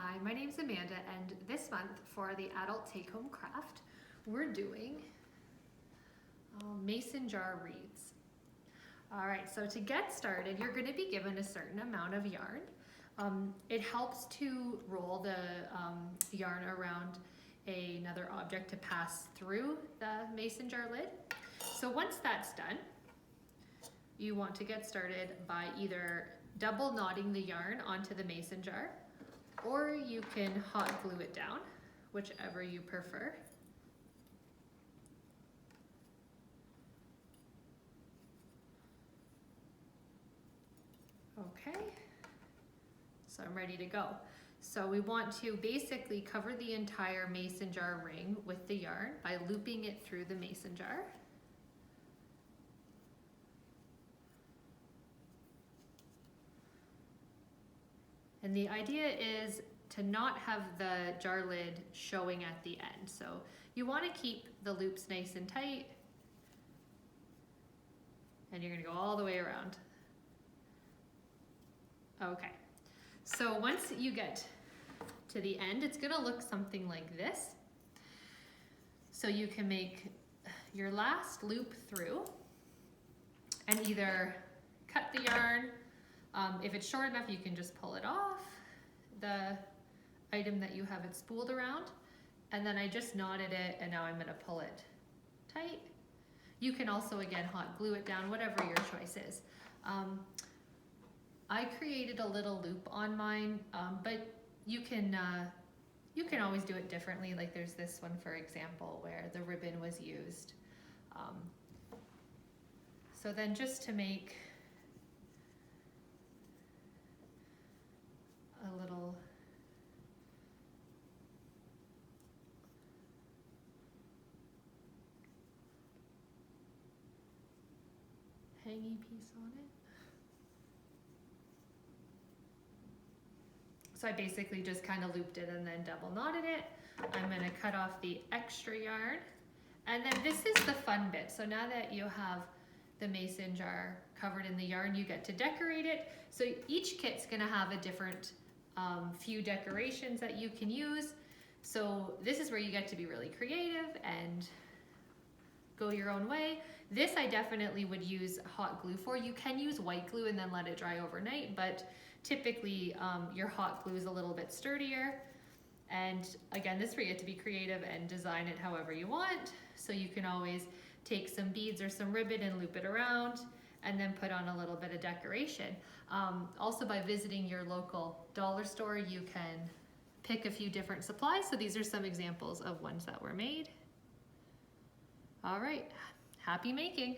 Hi, my name's Amanda, and this month for the adult take-home craft, we're doing mason jar wreaths. All right, so to get started, you're going to be given a certain amount of yarn. It helps to roll the yarn around another object to pass through the mason jar lid. So once that's done, you want to get started by either double knotting the yarn onto the mason jar, or you can hot glue it down, whichever you prefer. Okay, so I'm ready to go. So we want to basically cover the entire mason jar ring with the yarn by looping it through the mason jar. And the idea is to not have the jar lid showing at the end. So you want to keep the loops nice and tight, and you're going to go all the way around. Okay, so once you get to the end, it's going to look something like this. So you can make your last loop through and either cut the yarn. If it's short enough, you can just pull it off the item that you have it spooled around. And then I just knotted it, and now I'm going to pull it tight. You can also, again, hot glue it down, whatever your choice is. I created a little loop on mine, but you can always do it differently. Like there's this one, for example, where the ribbon was used. So then just to make a little hangy piece on it. So I basically just kind of looped it and then double knotted it. I'm going to cut off the extra yarn. And then this is the fun bit. So now that you have the mason jar covered in the yarn, you get to decorate it. So each kit's going to have a different few decorations that you can use. So this is where you get to be really creative and go your own way. This I definitely would use hot glue for. You can use white glue and then let it dry overnight, but typically your hot glue is a little bit sturdier. And again, this is where you get to be creative and design it however you want. So you can always take some beads or some ribbon and loop it around and then put on a little bit of decoration. Also, by visiting your local dollar store, you can pick a few different supplies. So these are some examples of ones that were made. All right, happy making.